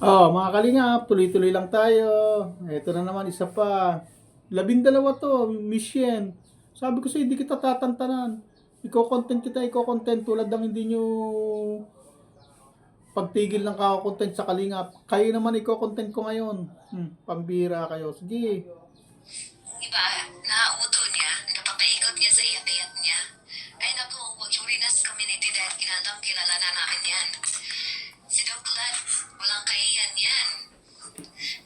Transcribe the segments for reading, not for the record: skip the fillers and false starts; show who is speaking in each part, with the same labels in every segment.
Speaker 1: Mga kalingap, tuloy-tuloy lang tayo. Ito na naman, isa pa. 12 to, mission. Sabi ko sa hindi kita tatantanan. Iko-content kita, iko-content tulad ng hindi nyo pagtigil ng kakakontent sa kalingap. Kayo naman iko-content ko ngayon. Pambira kayo. Sige.
Speaker 2: Iba, nauuto niya, napapaikot niya sa iyat-iyat niya. Ay naku, huwag yung Rinas community dahil kilala na namin yan. Si Doc Lad, walang kahiyan yan.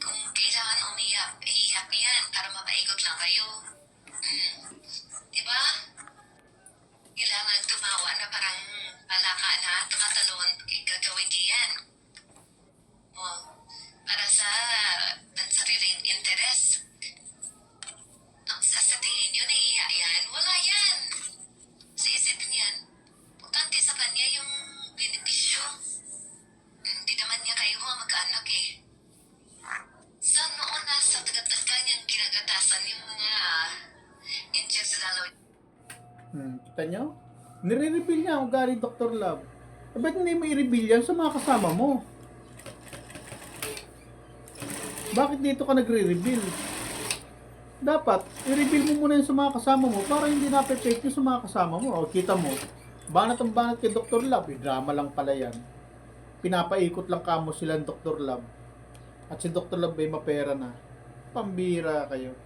Speaker 2: Kung kailangan umiyak, iiyak yan para mapaikot lang kayo. Diba? Kailangan tumawa na parang palaka na tumatalon, gagawin yan. Para sa pansariling interes. Ang sasabihin nyo na iya yan, wala yan. Sa isip niyan, putante sa kanya yung benepisyo. Hindi naman niya kayo mga mag-anak eh. Sa noon na sa taga-taga niyang kinagatasan yung mga inches lalo.
Speaker 1: Kita nyo? Nire-reveal niya ako galing Dr. Love. Ba't hindi mo i-reveal yan sa mga kasama mo? Bakit dito ka nagre-reveal? Dapat, i-reveal mo muna yung sa mga kasama mo para hindi na-affect yung sa mga kasama mo. O, kita mo, banat ang banat kay Dr. Love. Drama lang pala yan. Pinapaikot lang kamo sila ng Dr. Love. At si Dr. Love ay mapera na. Pambira kayo.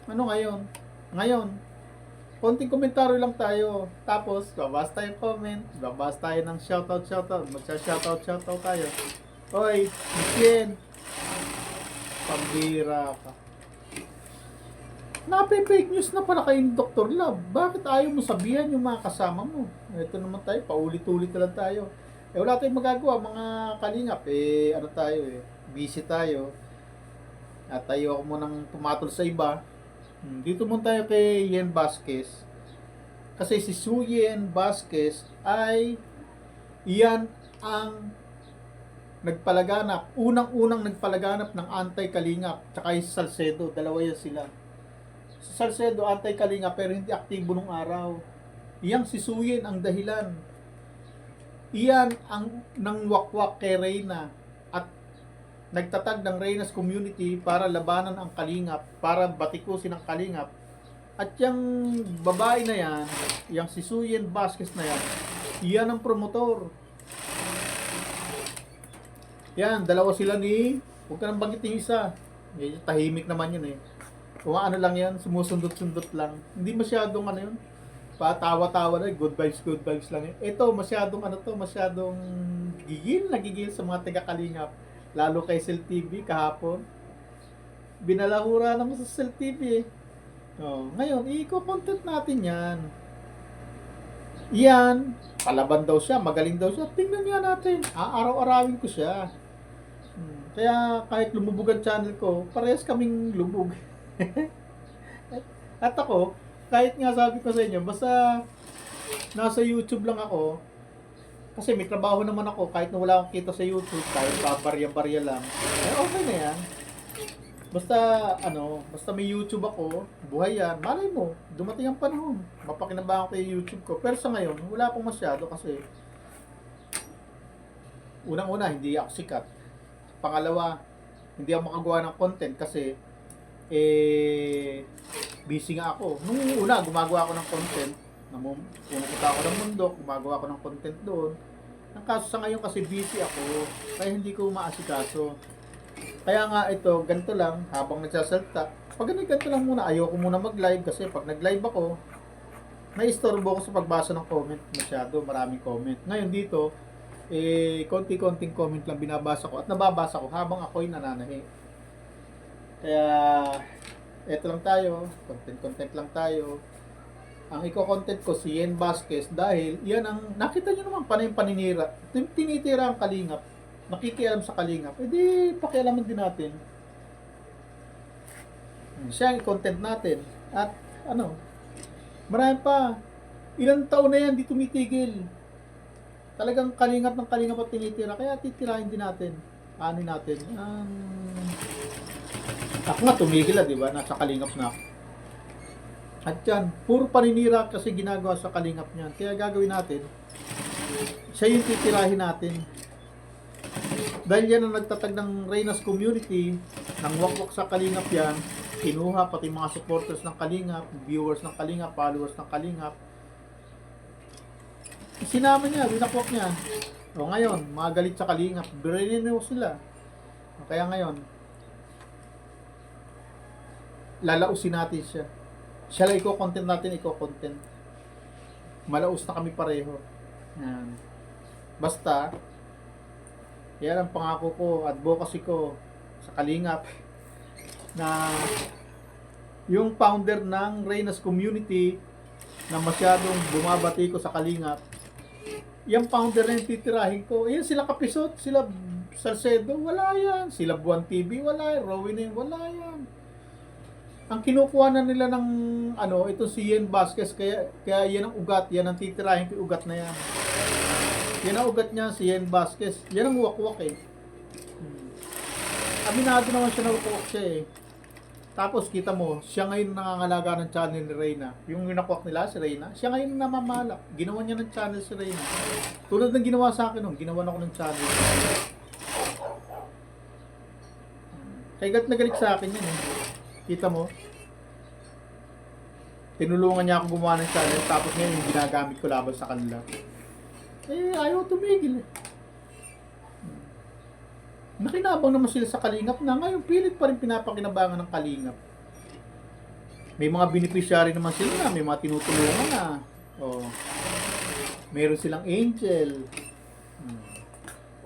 Speaker 1: Ano ngayon? Ngayon, konting komentaryo lang tayo. Tapos, babas tayo comment. Babas tayo ng shoutout. Magsa-shoutout tayo. Hoy, Michien. Pambira ka. Nape-fake news na pala kayo ni Dr. Love. Bakit ayaw mo sabihan yung mga kasama mo? Ito naman tayo, paulit-ulit na lang tayo. Wala tayong magagawa, mga kalingap. Ano tayo busy tayo. At tayo ako munang pumatol sa iba. Dito muna tayo kay Yen Vasquez. Kasi si Suyen Vasquez ay iyan ang nagpalaganap, unang-unang nagpalaganap ng anti-kalingap, tsaka si Salcedo, dalawa yan sila. Si Salcedo, anti-kalingap, pero hindi aktibo nung araw. Iyang si Suyen ang dahilan. Iyan ang nangwakwak kay Reyna at nagtatag ng Reyna's community para labanan ang kalingap, para batikusin ang kalingap. At yung babae na yan, yung si Suyen Vasquez na yan, iyan ang promotor. Yan, dalawa sila ni, huwag ka nang banggitin isa. Medyo tahimik naman yun eh. Kung ano lang yan, sumusundot-sundot lang. Hindi masyadong ano yun, patawa-tawa na, good vibes lang yun. Ito, masyadong nagigil sa mga taga-kalingap. Lalo kay Cell TV kahapon. Binalahura naman sa Cell TV eh. Ngayon, i-content natin yan. Yan, palaban daw siya, magaling daw siya. Tingnan nga natin, araw-arawin ko siya. Kaya kahit lumubog ang channel ko, parehas kaming lubog. At ako, kahit nga sabi ko sa inyo, basta nasa YouTube lang ako, kasi may trabaho naman ako, kahit na wala akong kita sa YouTube, kahit babarya-barya lang, okay na yan. Basta may YouTube ako, buhay yan, malay mo, dumating ang panahon, mapakinabangan ko yung YouTube ko. Pero sa ngayon, wala pong masyado kasi, unang-una, hindi ako sikat. Pangalawa, hindi ako makagawa ng content kasi busy nga ako. Nung una, gumagawa ako ng content. Pumunta ako ng mundo, gumagawa ako ng content doon. Ang kaso sa ngayon kasi busy ako, kaya hindi ko maasikaso. Kaya nga ito, ganito lang, habang nagsasalta. Pag ganito lang muna, ayoko muna mag-live kasi pag nag-live ako, may istorbo ko sa pagbasa ng comment masyado, maraming comment. Ngayon dito, konti-konting comment lang binabasa ko at nababasa ko habang ako'y nananahi. Kaya, eto lang tayo, content lang tayo. Ang iko-content ko si Yen Vasquez dahil yan ang, nakita nyo naman panay paninira. Tinitira ang kalingap. Nakikialam sa kalingap. Di, pakialaman din natin. Siya ang content natin. At, marami pa. Ilang taon na yan, di tumitigil. Talagang kalingap ng kalingap at tinitira. Kaya titirahin din natin. Ano natin? Ako nga tumigil di ba? Nasa kalingap na ako. At yan, puro paninira kasi ginagawa sa kalingap niyan. Kaya gagawin natin, siya yung titirahin natin. Dahil yan ang nagtatag ng Reyna's community, ng wakwak sa Kalingap yan, kinuha pati mga supporters ng Kalingap, viewers ng Kalingap, followers ng Kalingap. Sinama niya, winakwak niya. O ngayon, mga galit sa Kalingap, bininiw sila. O kaya ngayon, lalausin natin siya. Siya lang i-content natin, i-content. Malaos na kami pareho. Yan. Basta, yan ang pangako ko, advocacy ko sa Kalingap na yung founder ng Reyna's community na masyadong bumabati ko sa Kalingap, yung founder na yung titirahin ko, yan sila Kapisot, sila Salcedo, wala yan. Sila Buwan TV, wala yan. Rowin, wala yan. Ang kinukuha na nila ng ito si Yen Vasquez, kaya yan ang ugat, yan ang titirahin ko, ugat na yan. Yan ang ugat niya, si Yen Vasquez. Yan ang wakwak eh. Aminado naman siya na wakwak siya eh. Tapos kita mo, siya ngayon nangangalaga ng channel ni Reyna. Yung winakwak nila, si Reyna, siya ngayon namamalak. Ginawa niya ng channel si Reyna. Tulad ng ginawa sa akin, ginawa na ako ng channel. Kaya galit na galit sa akin yan eh. Kita mo? Tinulungan niya ako gumawa ng channel, tapos ngayon yung ginagamit ko laban sa kanila. Eh, ayaw tumigil eh. Nakinabang naman sila sa Kalingap na ngayon pilit pa rin pinapakinabangan ng Kalingap. May mga beneficiary naman sila na, may mga tinutulungan na. Oh. Meron silang angel.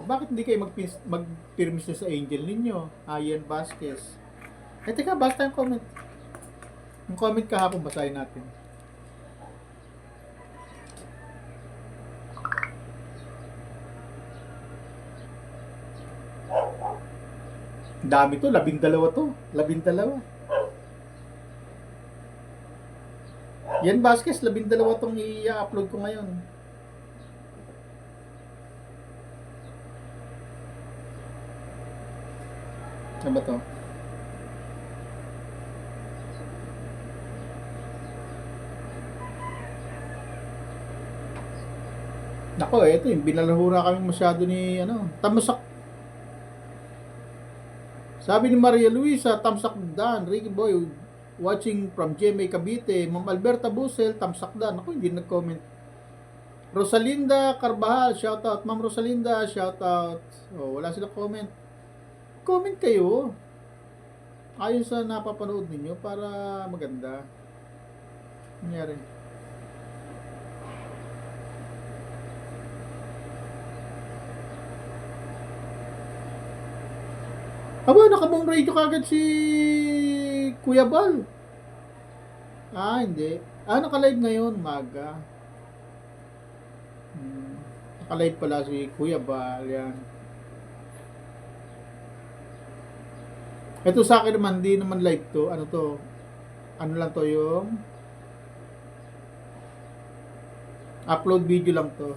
Speaker 1: Bakit hindi kayo mag-permission sa angel ninyo? Yen Vasquez. Eh teka, basta yung comment. Yung comment kahapon, basahin natin. Dami to, 12 to. 12. Yan Vasquez, 12 tong i-upload ko ngayon. Ano ba to? Nako, ito yung binalahura kami masyado ni Tamsak. Sabi ni Maria Luisa, Tamsak Dan, Ricky Boy, watching from GMA Cavite, Ma'am Alberta Busel, Tamsak Dan. Ako hindi nag-comment. Rosalinda Carbajal, shoutout. Ma'am Rosalinda, shoutout. Oh, wala silang comment. Comment kayo. Ayon sa napapanood ninyo para maganda. Nangyari. Aba, nakabong radio kagad si Kuya Bal. Hindi. Naka-live ngayon, maga. Naka-live pala si Kuya Bal, yan. Ito sa akin naman, di naman live to. Ano to? Ano lang to yung upload video lang to.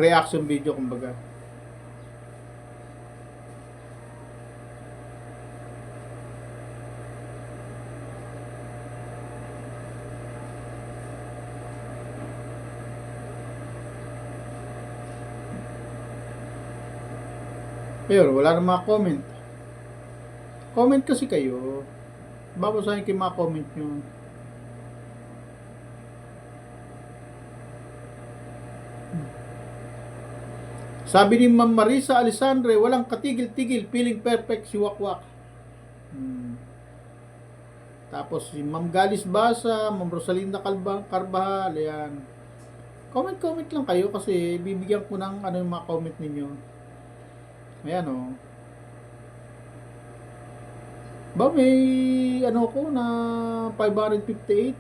Speaker 1: Reaction video kumbaga. Pero wala na mga comment. Comment kasi kayo. Babasahin kayo mga comment nyo. Sabi ni Ma'am Marisa Alessandre, walang katigil-tigil, feeling perfect si Wakwak. Tapos si Ma'am Galis Basa, Ma'am Rosalinda Carbajal, ayan. Comment lang kayo kasi bibigyan ko ng yung mga comment ninyo. Ayan o. Ba may ko na 558.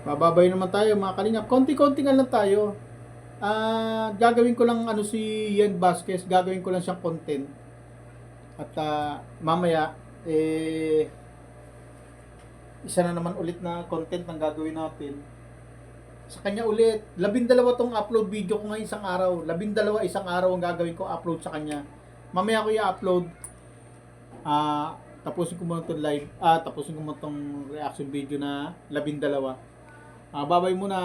Speaker 1: Bababay naman tayo mga kalingap. Konti-konti nga lang tayo. Gagawin ko lang si Yen Vasquez. Gagawin ko lang siyang content. At mamaya isa na naman ulit na content ang gagawin natin. Sa kanya ulit. 12 tong upload video ko ngayon isang araw. 12 isang araw ang gagawin ko upload sa kanya. Mamaya ko i-upload. tapusin ko muna itong live, tapusin ko muna itong reaction video na 12. Babay muna.